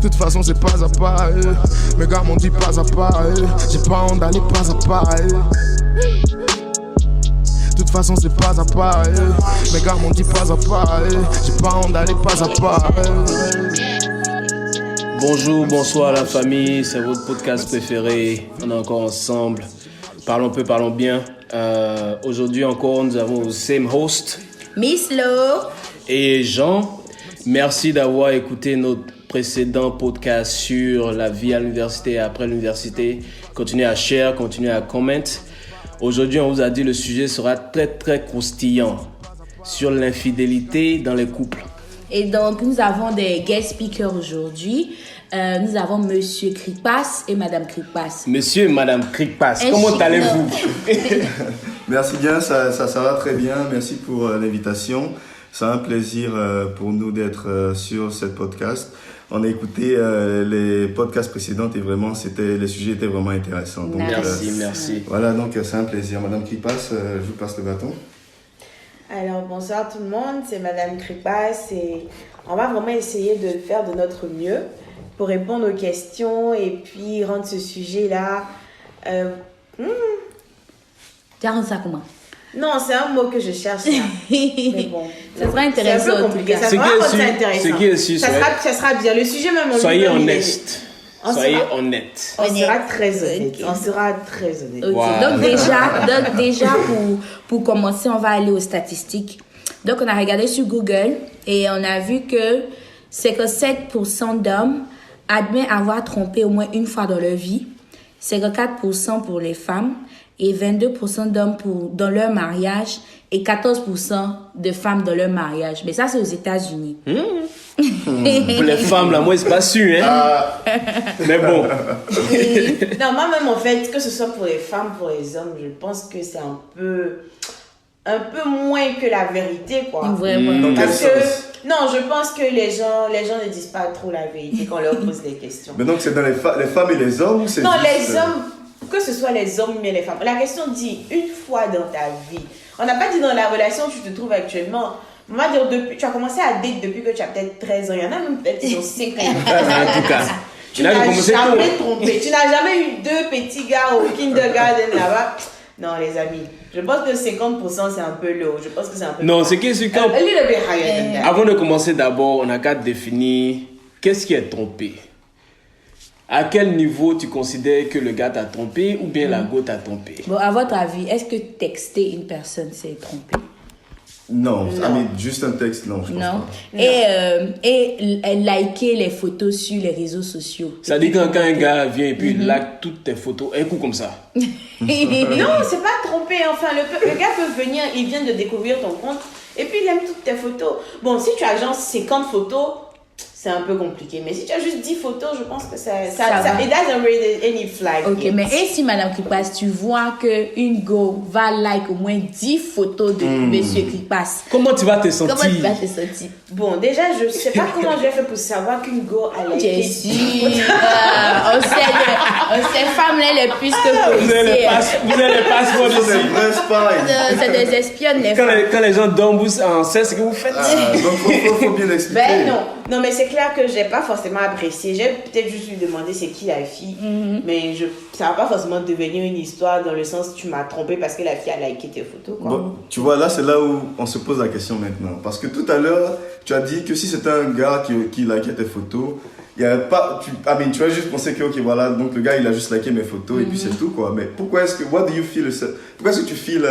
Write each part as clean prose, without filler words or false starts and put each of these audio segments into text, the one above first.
De toute façon, c'est pas à pas. Mes gars m'ont dit pas à pas. J'ai pas honte d'aller pas à pas. De toute façon, c'est pas à pas. Mes gars m'ont dit pas à pas. J'ai pas honte d'aller pas à pas. Bonjour, bonsoir la famille, c'est votre podcast préféré. On est encore ensemble. Parlons peu, parlons bien. Aujourd'hui encore, nous avons le same host, Miss Lo et Jean. Merci d'avoir écouté notre précédent podcast sur la vie à l'université et après l'université. Continuez à share, continuez à commenter. Aujourd'hui, on vous a dit le sujet sera très croustillant sur l'infidélité dans les couples. Et donc, nous avons des guest speakers aujourd'hui. Nous avons Monsieur Krikpass et Madame Krikpass. Monsieur et Madame Krikpass, comment allez-vous? Merci bien, ça va très bien. Merci pour l'invitation. C'est un plaisir pour nous d'être sur cette podcast. On a écouté les podcasts précédents et vraiment, les sujets étaient vraiment intéressants. Donc, merci. Voilà, donc c'est un plaisir. Madame Krikpass, je vous passe le bâton. Alors, bonsoir tout le monde, c'est Madame Krikpass et on va vraiment essayer de le faire de notre mieux pour répondre aux questions et puis rendre ce sujet-là... Tu as rendu ça comment? Non, c'est un mot que je cherche là. Mais bon, ça sera intéressant. C'est un peu compliqué, ça sera intéressant. Ce qui est sûr, ça sera bien. Le sujet même... Soyez honnête. Soyez honnête. On sera très honnête. Okay. On sera très honnête. Okay. Wow. Donc déjà pour commencer, on va aller aux statistiques. Donc on a regardé sur Google et on a vu que 57% d'hommes admettent avoir trompé au moins une fois dans leur vie, 54% pour les femmes et 22% d'hommes dans leur mariage et 14% de femmes dans leur mariage. Mais ça, c'est aux États-Unis. Pour les femmes, là, moi, c'est pas sûr, hein. Mais bon. Non, moi-même, en fait, que ce soit pour les femmes, pour les hommes, je pense que c'est un peu moins que la vérité, quoi. Vraiment. Parce que... Non, je pense que les gens ne disent pas trop la vérité quand on leur pose des questions. Mais donc, c'est dans les femmes et les hommes ou c'est non, juste... les hommes, que ce soit les hommes ou les femmes. La question dit une fois dans ta vie. On n'a pas dit dans la relation où tu te trouves actuellement. On va dire, tu as commencé à date depuis que tu as peut-être 13 ans. Il y en a même peut-être qui ont 5 ans. En tout cas. Tu n'as jamais trompé. Tu n'as jamais eu 2 petits gars au kindergarten là-bas. Non, les amis. Je pense que 50% c'est un peu low. Je pense que c'est un peu... Non, c'est qui est sûr quand... A little bit higher than that. Avant de commencer d'abord, on a qu'à définir qu'est-ce qui est trompé. À quel niveau tu considères que le gars t'a trompé ou bien la go t'a trompé? Bon, à votre avis, est-ce que texter une personne, c'est tromper? Non. Juste un texte, non, je pense pas. Et liker les photos sur les réseaux sociaux. Ça dit quand un gars vient et puis like toutes tes photos, un coup comme ça. Non, c'est pas tromper. Enfin, le gars peut venir, il vient de découvrir ton compte et puis il aime toutes tes photos. Bon, si tu as genre 50 photos, c'est un peu compliqué. Mais si tu as juste 10 photos, je pense que ça it doesn't really any flag. Ok, mais et si Madame Krikpass, tu vois qu'une go va like au moins 10 photos de Monsieur Krikpass. Comment tu vas te sentir? Bon, déjà, je sais pas comment je vais faire pour savoir qu'une go a liké. On sait femmes là, les plus que policiers. Vous avez les passeports ici. C'est des espionnes, les femmes. Quand les gens dorment, on sait ce que vous faites. Donc, faut bien l'expliquer. Ben non, mais c'est clair que j'ai pas forcément apprécié. J'ai peut-être juste lui demandé c'est qui la fille, mais ça va pas forcément devenir une histoire dans le sens tu m'as trompé parce que la fille a liké tes photos, quoi. Bon, tu vois, là c'est là où on se pose la question maintenant, parce que tout à l'heure tu as dit que si c'était un gars qui likait tes photos, il y avait pas, tu vas juste penser que ok voilà, donc le gars il a juste liké mes photos et puis c'est tout, quoi. Mais pourquoi est-ce que pourquoi est-ce que tu feel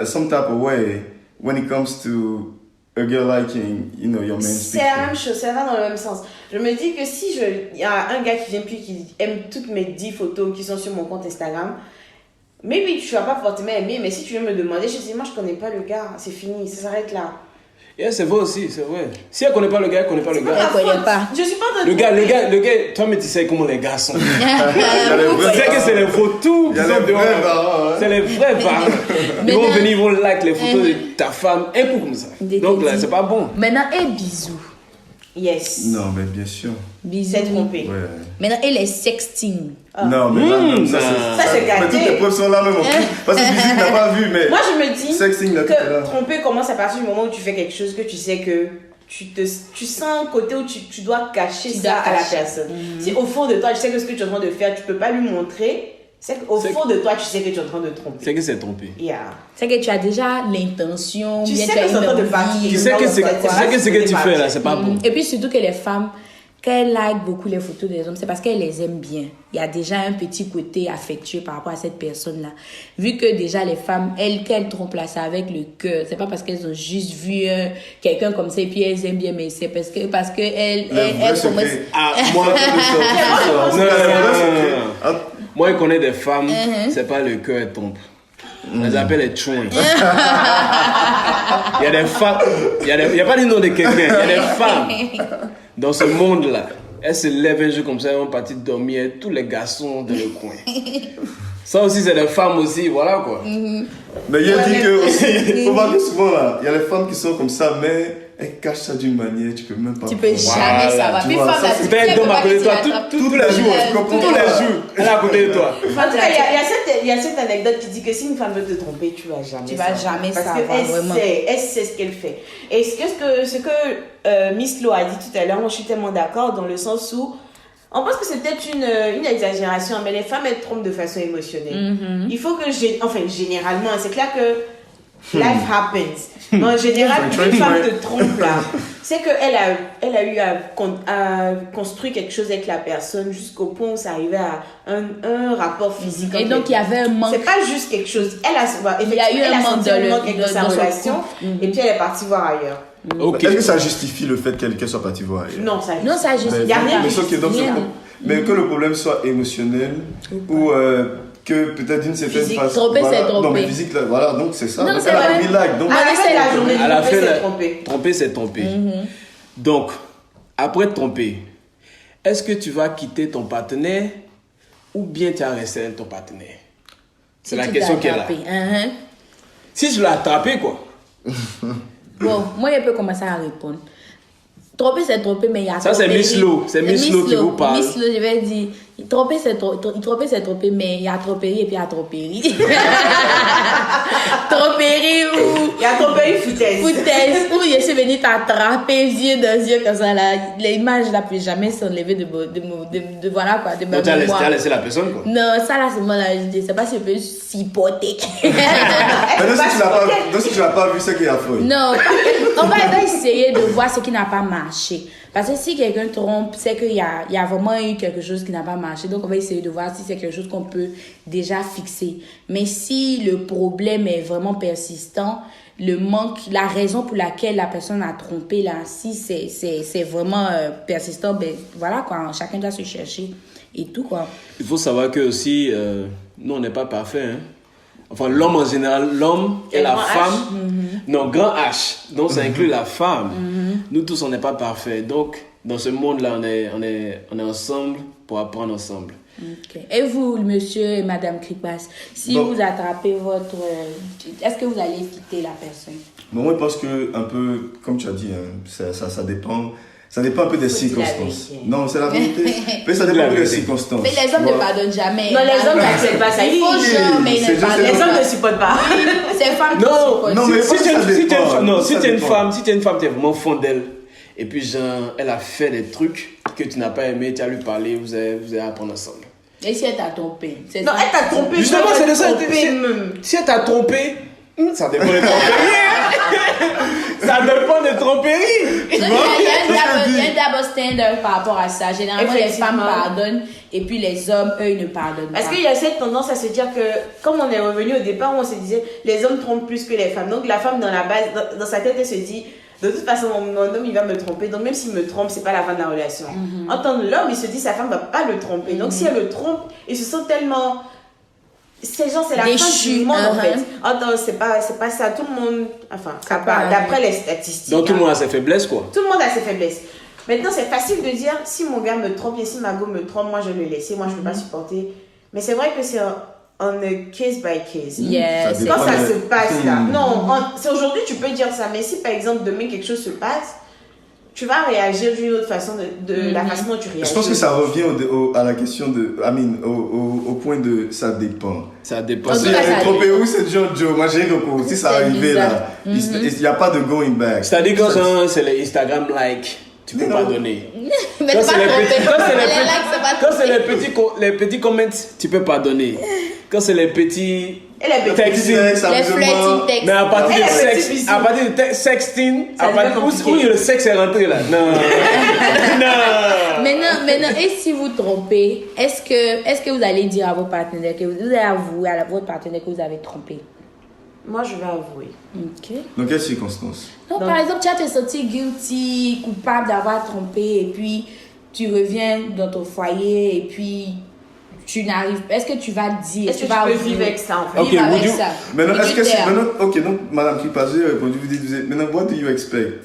some type of way when it comes to a girl liking, your man's picture? C'est la même chose, ça va dans le même sens. Je me dis que si il y a un gars qui vient puis qui aime toutes mes 10 photos qui sont sur mon compte Instagram, maybe tu vas pas forcément aimer, mais si tu viens me demander, je dis moi je connais pas le gars, c'est fini, ça s'arrête là. Yeah, c'est vrai aussi, c'est vrai. Si elle connaît pas le gars, elle connaît pas le gars. Elle connaît pas. Je suis pas de le gars, toi mais tu sais comment les gars sont. Tu sais que c'est les photos qui sont dehors. C'est les vrais parents. Ils vont venir, ils vont like les photos de ta femme, un coup comme ça. Donc là, c'est pas bon. Maintenant, et bisous. Yes. Non, mais bien sûr. Bisous. C'est trompé. Ouais. Maintenant, et les sexting. Non, mais là, ça c'est gâté. Mais toutes les preuves sont là même en plus. Parce que Bisou n'a pas vu, mais. Moi, je me dis sexting, là, que tromper commence à partir du moment où tu fais quelque chose que tu sais que tu sens un côté où tu dois cacher ça à la personne. Si au fond de toi, tu sais que ce que tu es en train de faire, tu peux pas lui montrer, c'est qu'au fond de toi, tu sais que tu es en train de tromper. C'est que c'est trompé. C'est que tu as déjà l'intention, tu bien sais tu as que c'est en train de une partir. envie. Tu sais que ce que tu fais là, c'est pas bon. Et puis surtout que les femmes, quand elles like beaucoup les photos des hommes, c'est parce qu'elles les aiment bien. Il y a déjà un petit côté affectueux par rapport à cette personne-là. Vu que déjà les femmes, qu'elles trompent là, c'est avec le cœur. C'est pas parce qu'elles ont juste vu quelqu'un comme ça et puis elles aiment bien, mais c'est parce que elles commencent... Ah, moi, moi, je connais des femmes, c'est pas le cœur elles trompent. On les appelle les chouins. Il y a des femmes, il y a pas le nom de quelqu'un, il y a des femmes dans ce monde-là. Elles se lèvent un jour comme ça, elles vont partir dormir, tous les garçons dans le coin. Ça aussi, c'est des femmes aussi, voilà quoi. Mais il y a dit que aussi, faut voir que souvent là, il y a les femmes qui sont comme ça, mais elles cachent ça d'une manière, tu peux même pas. Tu peux jamais savoir. Puis femme, là, tu peux être d'homme à côté de toi tous les jours. Tous les jours, elle est à côté de toi. En tout cas, il y a cette anecdote qui dit que si une femme veut te tromper, tu vas jamais savoir. Parce qu'elle sait ce qu'elle fait. Et ce que Miss Lo a dit tout à l'heure, moi je suis tellement d'accord dans le sens où on pense que c'est peut-être une exagération, mais les femmes elles trompent de façon émotionnelle. Il faut que, généralement, c'est clair que life happens. Mais en général, une femme te trompe là. C'est qu'elle a eu à construire quelque chose avec la personne jusqu'au point où ça arrivait à un rapport physique. Et donc il y avait un manque. C'est pas juste quelque chose. Il y a eu un manque avec sa relation et puis elle est partie voir ailleurs. Okay. Est-ce que ça justifie le fait qu'elle soit partie voir ailleurs? Non, ça justifie. Il n'y a rien qui justifie. Mais que le problème soit émotionnel ou que peut-être d'une certaine façon. Tromper, c'est tromper. Non, mais physique, là, voilà, donc c'est ça. Non, donc c'est vrai. Donc, à la fin de la journée, tromper, c'est tromper. Donc, après tromper, est-ce que tu vas quitter ton partenaire ou bien tu vas rester avec ton partenaire? C'est la question qui est là. Si je l'ai attrapé, quoi. Bon, moi, je peux commencer à répondre. Tromper, c'est tromper, mais il y a... Ça, c'est Miss Lo. C'est Miss Lo qui vous parle. Miss Lo, je vais dire... Tromper, c'est tromper, mais il y a tromperie et puis il y a tromperie. Tromperie ou... Il y a tromperie foutaise. Où je suis venue t'attraper, yeux dans yeux, comme ça, là. L'image, là, peut jamais s'enlever de voilà, quoi, de ma mémoire. Tu as laissé la personne, quoi. Non, ça, là, c'est moi, là, je sais pas si je peux supporter. Donc, si tu l'as pas vu, c'est qu'il y a faute. Non, on va essayer de voir ce qui n'a pas marché. Parce que si quelqu'un trompe, c'est qu'il y a vraiment eu quelque chose qui n'a pas marché. Donc, on va essayer de voir si c'est quelque chose qu'on peut déjà fixer. Mais si le problème est vraiment persistant, le manque, la raison pour laquelle la personne a trompé, là, si c'est vraiment persistant, ben voilà, quoi. Chacun doit se chercher et tout, quoi. Il faut savoir que aussi, nous, on n'est pas parfait, hein. Enfin, l'homme en général, l'homme et la femme. Non, grand H. Donc, ça inclut la femme. Nous tous, on n'est pas parfaits. Donc, dans ce monde-là, on est ensemble pour apprendre ensemble. Okay. Et vous, monsieur et madame Kripas, si vous attrapez votre... est-ce que vous allez quitter la personne? Bon, moi, je pense que, un peu, comme tu as dit, hein, ça dépend... Ça dépend un peu des circonstances. Non, c'est la vérité. Mais ça dépend des circonstances. Mais les hommes ne pardonnent jamais. Non, les hommes n'acceptent pas ça. Il faut jamais ils ne pardonnent. Les hommes ne supportent pas. C'est femmes qui supportent. Non, mais si tu es une femme, tu es vraiment fond d'elle, et puis genre, elle a fait des trucs que tu n'as pas aimé, tu as lui parlé, vous allez apprendre ensemble. Et si elle t'a trompé? Non, elle t'a trompé. Justement, c'est de ça. Si elle t'a trompé, ça dépend des tromperies. Ça dépend des tromperies. Il y a un double standard par rapport à ça. Généralement, les femmes pardonnent et puis les hommes, eux, ils ne pardonnent pas. Parce qu'il y a cette tendance à se dire que, comme on est revenu au départ, où on se disait les hommes trompent plus que les femmes. Donc la femme, dans la base, dans sa tête, elle se dit de toute façon, mon homme, il va me tromper. Donc même s'il me trompe, c'est pas la fin de la relation. En tant que l'homme, il se dit sa femme va pas le tromper. Donc si elle le trompe, il se sent tellement... Ces gens, c'est la fin du monde en fait. Attends, c'est pas ça. Tout le monde, enfin, d'après les statistiques. Donc tout le monde a ses faiblesses, quoi. Tout le monde a ses faiblesses. Maintenant, c'est facile de dire, si mon gars me trompe et si ma go me trompe, moi je vais le laisser, moi je peux pas supporter. Mais c'est vrai que c'est on a case by case. Yes. Quand ça se passe là. Non, c'est aujourd'hui tu peux dire ça, mais si par exemple demain quelque chose se passe, tu vas réagir d'une autre façon de la façon dont tu réagis. Je pense que ça revient à la question de, au point de ça dépend. Ça dépend. Si trompé où c'est Joe, moi j'ai recours. Si ça arrivait là, il n'y a pas de going back. C'est-à-dire quand c'est les Instagram like, tu peux pas donner. Mais Quand c'est les petits comments, tu peux pas donner. Quand c'est les petits Et les texting, les flirting textes. mais à partir Et de les petits sexe, bisous. à partir de sexting, Ça à partir devient où le sexe est rentré là. Non. Non. Maintenant, et si vous trompez, est-ce que vous allez dire à vos partenaires, que vous allez avouer à votre partenaire que vous avez trompé? Moi, je vais avouer. Ok. Dans quelles circonstances? Donc, par exemple, tu as te senti guilty, coupable d'avoir trompé, et puis tu reviens dans ton foyer, et puis tu n'arrives pas. Est-ce que tu vas dire? Est-ce que tu vas peux avouer? vivre avec ça en fait? Ok, Vivre avec would you- ça. Maintenant, Would est-ce you que c'est. dare? Maintenant, ok, donc, Madame Kripazé a répondu, vous dites, maintenant, what do you expect?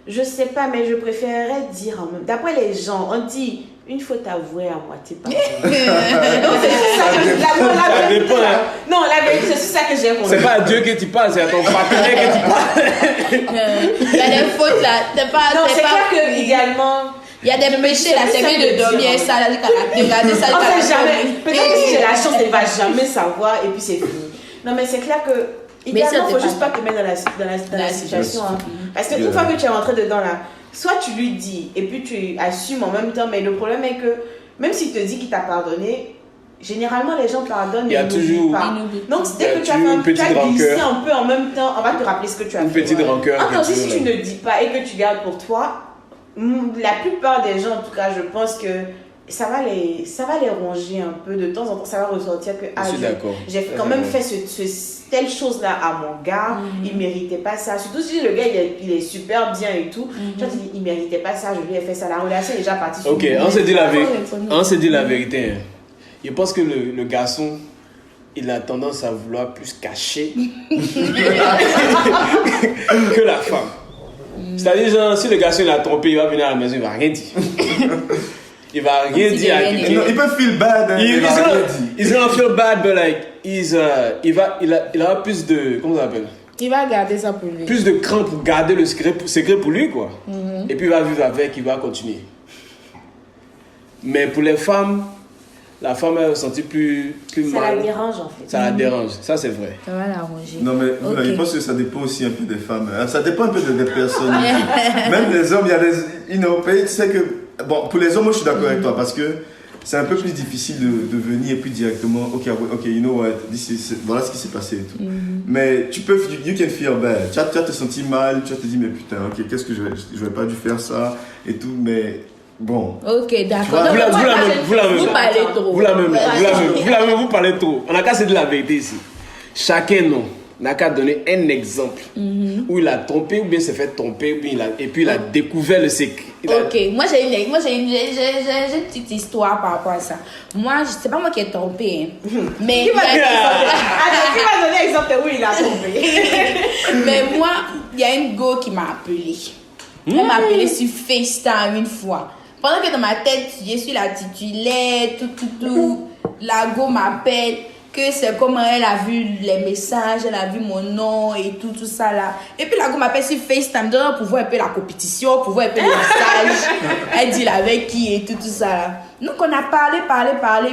Je sais pas, mais je préférerais dire en même. D'après les gens, on dit une faute avouée à moitié pas. Non, c'est juste ça que Ça dépend, hein. Non, la vérité, c'est juste ça que j'ai compris. C'est pas à Dieu que tu parles, c'est à ton partenaire que tu parles. Il y a des fautes là. Non, c'est clair que idéalement. Il y a des péchés là, c'est mieux de dormir ça, là, de regarder ça. On sait jamais. Peut-être que si j'ai la chance, elle va jamais savoir et puis c'est fini. Non, mais c'est clair que. Mais ça, Idéalement, c'est faut pas juste ça. pas te mettre dans la situation. Hein. Parce qu'une Yeah. fois que tu es rentré dedans là, soit tu lui dis et puis tu assumes en même temps, mais le problème est que même s'il te dit qu'il t'a pardonné, généralement les gens pardonnent Il y a mais ils n'oublient toujours- pas. Ils n'oublient Donc dès Il y a que tu as toujours fait une petite tu as glissé rancœur. un peu en même temps, on va te rappeler ce que tu as Une fait. petite rancœur que Entendu, tu si as. tu ne dis pas et que tu gardes pour toi, la plupart des gens, en tout cas, je pense que ça va les ronger un peu. De temps en temps, ça va ressortir que Je suis d'accord. j'ai quand même fait telle chose là à mon gars, il méritait pas ça. Surtout si le gars il est super bien et tout. Tu vois, tu dis, il méritait pas ça, je lui ai fait ça. La relation est déjà partie. sur Ok, une on s'est dit la vérité. vérité. On s'est dit la vérité. Hein. Je pense que le garçon, il a tendance à vouloir plus cacher que la femme. C'est-à-dire, genre, si le garçon il a trompé, il va venir à la maison, il va rien dire. Il va rien dire à rien dit. quelqu'un. Il peut feel bad, hein, il va rien dire. He's gonna feel bad, but like, il aura plus de, comment ça s'appelle? Il va garder ça pour lui. Plus de cran pour garder le secret pour lui, quoi. Et puis il va vivre avec, il va continuer. Mais pour les femmes, la femme elle se sentit plus Ça mal. la dérange en fait. Ça la dérange, ça c'est vrai. Ça va l'arranger. Non, mais Ok. je pense que ça dépend aussi un peu des femmes. Hein. Ça dépend un peu des personnes. Même les hommes, il y a des. Tu sais que. Bon, pour les hommes, moi je suis d'accord avec toi parce que c'est un peu plus difficile de venir et puis directement, ok, you know what, voilà ce qui s'est passé et tout. Mais tu peux, you can feel bad. Tu vas te sentir mal, tu vas te dire, mais putain, ok, qu'est-ce que j'aurais pas dû faire ça et tout, mais bon. Ok, d'accord. Vous Vous parlez trop. Vous parlez trop. On n'a qu'à se dire la vérité ici. Chacun, non, n'a qu'à donner un exemple où il a trompé ou bien s'est fait tromper ou bien et puis il a découvert le secret. Ok, moi j'ai une petite histoire par rapport à ça. Moi, c'est pas moi qui ai trompé, hein. Mais Qui va il y a- donner exemple où il a trompé? mais moi, il y a une go qui m'a appelé. Elle m'a appelé sur FaceTime une fois. Pendant que dans ma tête, je suis la titulaire, tout. La go m'appelle, que c'est comment elle a vu les messages, elle a vu mon nom et tout ça là. Et puis la go m'appelle sur FaceTime, donc pour voir un peu la compétition, pour voir un peu les messages. Elle dit là avec qui et tout ça là. Donc on a parlé,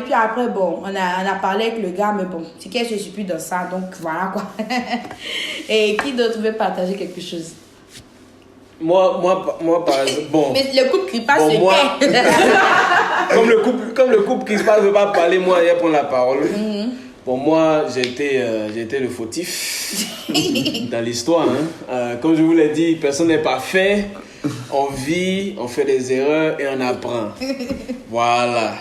puis après bon, on a parlé avec le gars, mais bon, c'est que je suis plus dans ça, donc voilà quoi. Et qui d'autre veut partager quelque chose? Moi, par exemple, bon. Mais le couple crie pas Bon, ce moi- qu'est. Comme le couple qui ne veut pas parler, moi, il va prendre la parole. Bon, moi, j'ai été le fautif dans l'histoire. Hein. Comme je vous l'ai dit, personne n'est parfait. On vit, on fait des erreurs et on apprend. Voilà.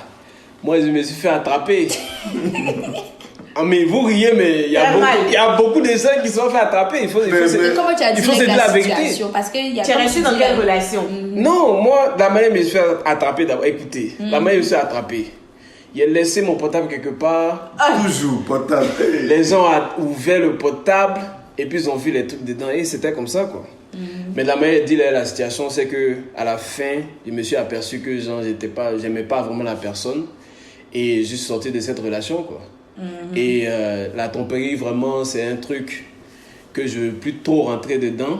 Moi, je me suis fait attraper. Ah, mais vous riez, mais il y a beaucoup de gens qui se sont fait attraper. Il faut Comment tu as dit il faut se dire la vérité. situation? Parce que il y a Tu es comme resté tu dans dis, quelle relation? Non, moi, la manière dont je me suis fait attraper d'abord, écoutez, la manière dont je me suis attrapé, il a laissé mon portable quelque part, Toujours, portable. Hey. les gens ont ouvert le portable et puis ils ont vu les trucs dedans et c'était comme ça quoi. Mais la manière de dire la situation, c'est que à la fin, je me suis aperçu que genre, j'aimais pas vraiment la personne et je suis sorti de cette relation quoi. Et la tromperie, vraiment, c'est un truc que je veux plus trop rentrer dedans.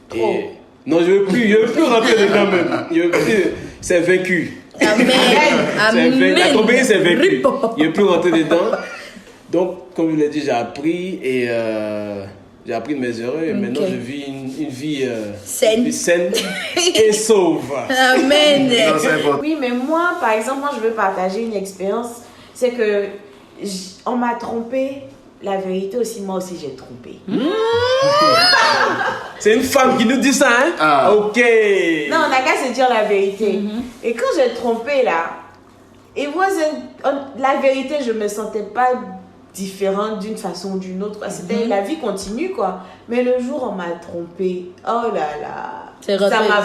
Trop. Non, je veux plus rentrer dedans même. Je veux plus. C'est vaincu. Amen. Amen. La tromperie, c'est vaincu. Je veux plus rentrer dedans. Donc, comme je l'ai dit, j'ai appris de mes erreurs et maintenant je vis une vie saine et sauve. Amen. Non, c'est important. Oui, mais moi, par exemple, je veux partager une expérience. C'est que on m'a trompé. La vérité aussi, moi aussi, j'ai trompé. C'est une femme qui nous dit ça, hein? Ah. Ok. Non, on n'a qu'à se dire la vérité. Et quand j'ai trompé, là, la vérité, je me sentais pas différente d'une façon ou d'une autre. C'était la vie continue, quoi. Mais le jour où on m'a trompé, oh là là. C'est rentré. Ça m'a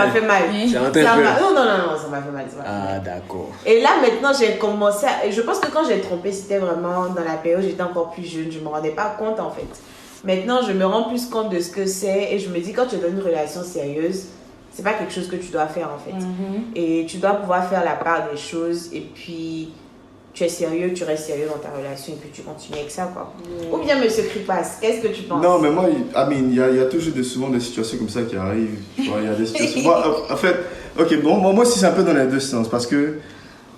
fait mal. C'est rentré Ça un peu. non, ça m'a fait mal. Ah, d'accord. Et là, maintenant, j'ai commencé à... Je pense que quand j'ai trompé, c'était vraiment dans la période où j'étais encore plus jeune. Je ne me rendais pas compte, en fait. Maintenant, je me rends plus compte de ce que c'est. Et je me dis, quand tu es dans une relation sérieuse, c'est pas quelque chose que tu dois faire, en fait. Et tu dois pouvoir faire la part des choses. Et puis, tu es sérieux, tu restes sérieux dans ta relation. Et puis, tu continues avec ça, quoi. Ou bien, monsieur Kripas, qu'est-ce que tu penses? Non, mais moi, il y a toujours souvent des situations comme ça qui arrivent. Tu vois, il y a des situations. Moi, en fait, ok, bon, moi aussi, c'est un peu dans les deux sens. Parce que,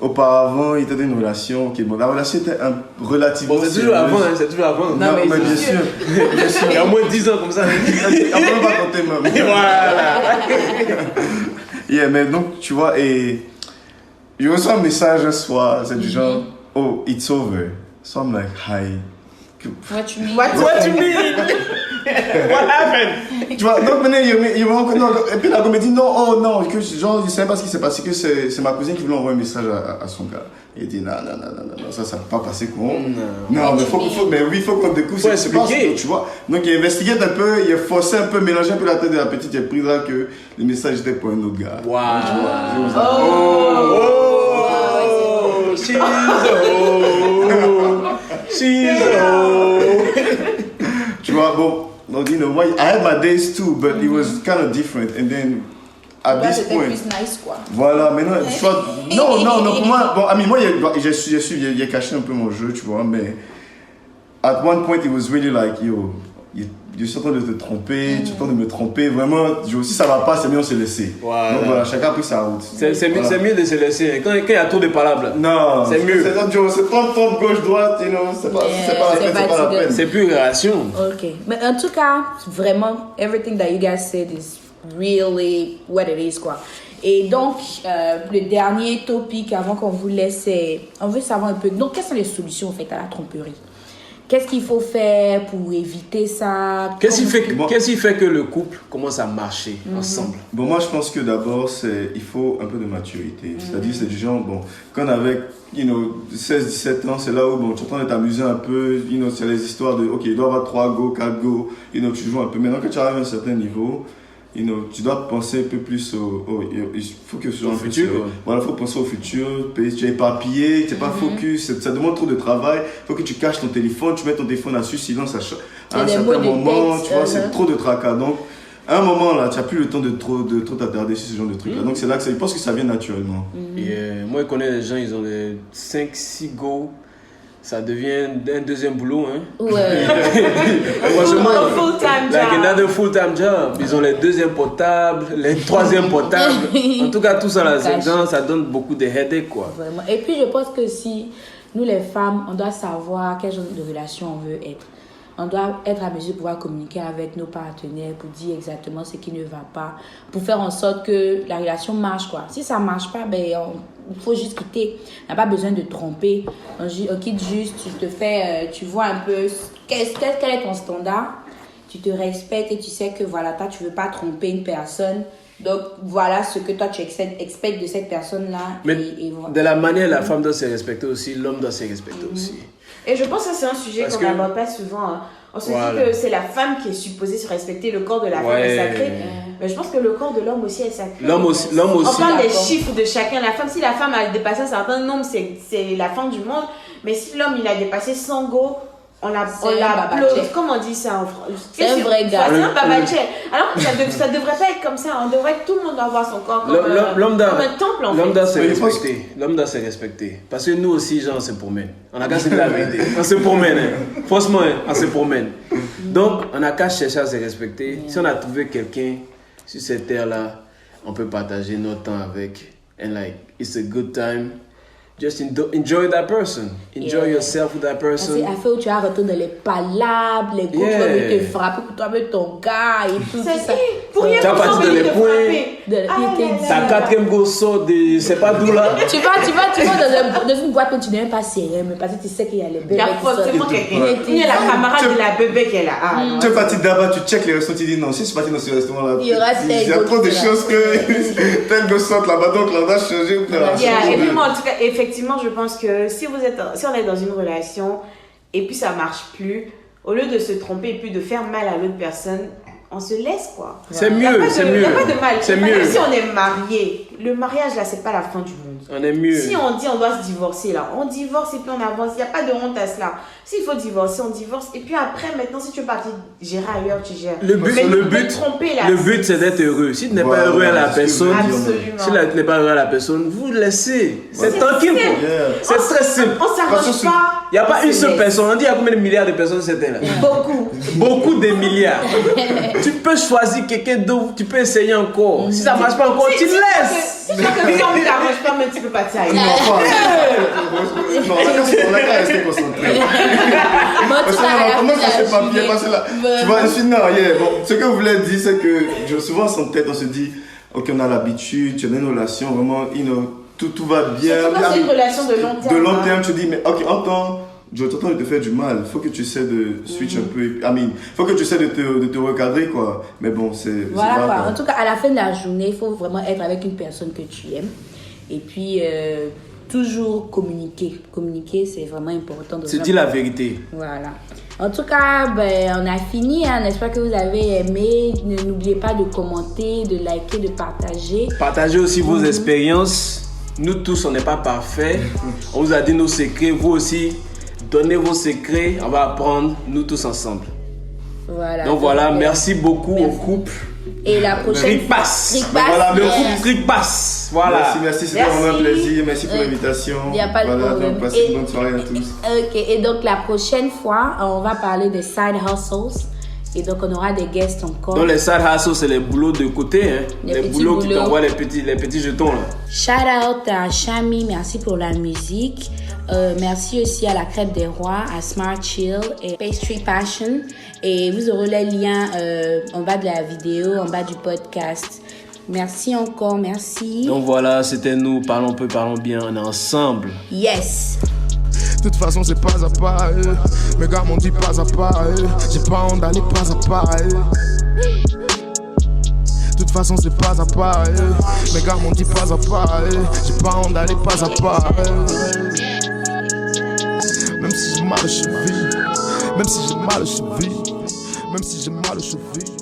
auparavant, il était dans une relation. Ok, bon, la relation était relativement. Bon, c'est toujours avant, hein, c'est toujours avant. Non, mais bien c'est sûr. Bien sûr. Il y a au moins 10 ans comme ça. On va pas compter même. Voilà. Yeah, mais donc, tu vois, et je reçois un message un soir, c'est du genre, oh, it's over. So I'm like, hi. What you mean? What you mean? What happened? Tu vois, donc maintenant, et puis la me dit, non, oh non, que genre, je sais pas ce qui s'est passé, que c'est ma cousine qui voulait envoyer un message à son gars. Il dit, non, ça va pas passer comment? Non, mais il faut qu'on découvre ce qui se passe, tu vois. Donc il investigué un peu, il a forcé un peu, mélangé un peu la tête de la petite, il a pris là que le message était pour un autre gars. Wow. Tu vois, tu vois, bon, donc, you know, I had my days too, but it was kind of different. And then, at this C'était point, plus nice, quoi. voilà, maintenant, tu vois, non, pour moi, bon, moi, il a caché un peu mon jeu, tu vois, mais at one point, it was really like, yo, je suis en train de te tromper, tu es en train de me tromper, vraiment, si ça va pas, c'est mieux, on se laisse. Voilà. Donc voilà, chacun a pris sa route. C'est mieux de se laisser. Quand il y a trop de palabres, Non, c'est mieux. C'est trompe, gauche, droite, you know, c'est pas la peine. C'est plus une relation. Ok. Mais en tout cas, vraiment, everything that you guys said is really what it is, quoi. Et donc, le dernier topic avant qu'on vous laisse, c'est... On veut savoir un peu... Donc, quelles sont les solutions, en fait, à la tromperie? Qu'est-ce qu'il faut faire pour éviter ça? Qu'est-ce qui fait que le couple commence à marcher ensemble? Bon, moi, je pense que d'abord, il faut un peu de maturité. C'est-à-dire, c'est du genre, bon, quand avec, 16-17 ans, c'est là où, bon, tu es en train de t'amuser un peu, c'est les histoires de, ok, il doit y avoir 3 go, 4 go, tu joues un peu. Maintenant, quand tu arrives à un certain niveau, tu dois penser un peu plus il faut que ce soit au futur. Voilà, il faut penser au futur. Tu es éparpillé, tu n'es pas focus, ça demande trop de travail. Il faut que tu caches ton téléphone, tu mets ton téléphone à silence à un certain moment. Tu vois, c'est trop de tracas. Donc, à un moment là, tu n'as plus le temps de trop t'attarder sur ce genre de trucs là. Donc, c'est là que je pense que ça vient naturellement. Et moi, je connais des gens, ils ont les 5-6 go. Ça devient un deuxième boulot, hein. Ouais. Franchement, full-time like job. another full-time job. Ils ont les deuxièmes portables, les troisièmes portables. En tout cas, tout ça là, ça donne beaucoup de headaches, quoi. Vraiment. Et puis, je pense que si nous, les femmes, on doit savoir quel genre de relation on veut être. On doit être à mesure de pouvoir communiquer avec nos partenaires pour dire exactement ce qui ne va pas, pour faire en sorte que la relation marche, quoi. Si ça ne marche pas, il faut juste quitter. On n'a pas besoin de tromper. On quitte juste, tu vois un peu quel est ton standard. Tu te respectes et tu sais que voilà, toi, tu ne veux pas tromper une personne. Donc, voilà ce que toi, tu expectes de cette personne-là. Mais et voilà. de la manière, la femme doit se respecter aussi, l'homme doit se respecter aussi. Et je pense que c'est un sujet qu'on n'aborde pas souvent. Hein. On se dit que c'est la femme qui est supposée se respecter, le corps de la femme est sacré. Mais je pense que le corps de l'homme aussi est sacré. L'homme aussi. On parle des chiffres de chacun. La femme, si la femme a dépassé un certain nombre, c'est la fin du monde. Mais si l'homme il a dépassé 100 go, on l'applaudit. Comment on dit ça en français? C'est un vrai gars. C'est un babachet. Alors ça devrait pas être comme ça. On devrait tout le monde doit voir son corps comme un temple en fait. L'homme doit se respecter. L'homme doit se respecter. Parce que nous aussi, genre, on se promène. On a qu'à se dire la vérité. On se promène. Hein. Franchement, on se promène. Donc, on a qu'à chercher à se respecter. Si on a trouvé quelqu'un sur cette terre-là, on peut partager notre temps avec. And like, it's a good time. Just enjoy that person. Enjoy yourself with that person. C'est affaire où tu vas retourner dans les palabres, les gros qui vont venir te frapper pour toi avec ton gars et tout. C'est ça. pour rien Tu vas partir dans les points. Ta quatrième go sort de c'est pas d'où là. Tu vas dans une boîte où tu n'es même pas serré, mais parce que tu sais qu'il y a les bébés. Il y a forcément quelqu'un. Il y a la camarade de la bébé qui est là. Tu es parti d'abord, tu checkes les restaurants, tu dis non, si je suis parti dans ce restaurant-là, il y aura il y a trop de choses que tel go sort là-bas, donc là, on va changer. Et puis moi, en tout cas, effectivement, je pense que si on est dans une relation et puis ça marche plus, au lieu de se tromper et puis de faire mal à l'autre personne, on se laisse quoi. C'est mieux, c'est mieux. Il n'y a pas de mal. C'est mieux. Si on est marié, le mariage là, c'est pas la fin du monde. On est mieux. Si on dit on doit se divorcer là, on divorce et puis on avance. Il n'y a pas de honte à cela. S'il faut divorcer, on divorce. Et puis après, maintenant, si tu veux partir gérer ailleurs, tu gères. Le but, c'est d'être heureux. Si tu n'es pas heureux à la personne, si tu n'es pas heureux à la personne, vous laissez. C'est tranquille. C'est très simple. On s'arrange pas. Il n'y a pas une seule personne. On dit il y a combien de milliards de personnes sur cette terre là? Beaucoup. Beaucoup de milliards. Tu peux choisir quelqu'un d'autre, tu peux essayer encore. Si ça ne marche pas encore, tu laisses. Si tu ne t'arranges pas, même tu peux partir ailleurs. Non, on a qu'à rester concentré. Comment ça se fait papier? Parce que là, tu vois, je suis non, bon, ce que vous voulez dire, c'est que souvent, en tête, on se dit, ok, on a l'habitude, tu as une relation, vraiment, tout va bien. C'est une relation de long terme. De long terme, tu dis, mais ok, je t'entends de te faire du mal. Il faut que tu essaies de switch un peu. Il faut que tu essaies de te recadrer, quoi. Mais bon, c'est. Voilà, quoi. En tout cas, à la fin de la journée, il faut vraiment être avec une personne que tu aimes. Et puis, toujours communiquer. Communiquer, c'est vraiment important. Se dire la vérité. Voilà. En tout cas, on a fini. Hein. J'espère que vous avez aimé. N'oubliez pas de commenter, de liker, de partager. Partagez aussi vos expériences. Nous tous, on n'est pas parfaits. On vous a dit nos secrets. Vous aussi, donnez vos secrets. On va apprendre, nous tous ensemble. Voilà. Donc voilà, merci beaucoup au couple. Et la prochaine Rick Pass. Voilà, le couple Rick Pass. Voilà. Merci, c'était vraiment un plaisir. Merci pour l'invitation. Il n'y a pas de problème. Donc, passez une bonne soirée à tous. Ok, et donc la prochaine fois, on va parler des side hustles. Et donc on aura des guests encore. Donc les side hustles, c'est les boulots de côté. Hein. Les boulots qui t'envoient les petits jetons. Là. Shout out à Chami, merci pour la musique. Merci aussi à la Crêpe des Rois, à Smart Chill et Pastry Passion. Et vous aurez les liens en bas de la vidéo, en bas du podcast. Merci encore, merci. Donc voilà, c'était nous. Parlons peu, parlons bien. On est ensemble. Yes. De toute façon c'est pas à pas, mes gars m'ont dit pas à pas, j'ai pas honte d'aller pas à pas, De toute façon c'est pas à pas, mes gars m'ont dit pas à pas, j'ai pas honte d'aller pas à pas, Même si j'ai mal aux chevilles, même si j'ai mal aux chevilles, même si j'ai mal aux chevilles.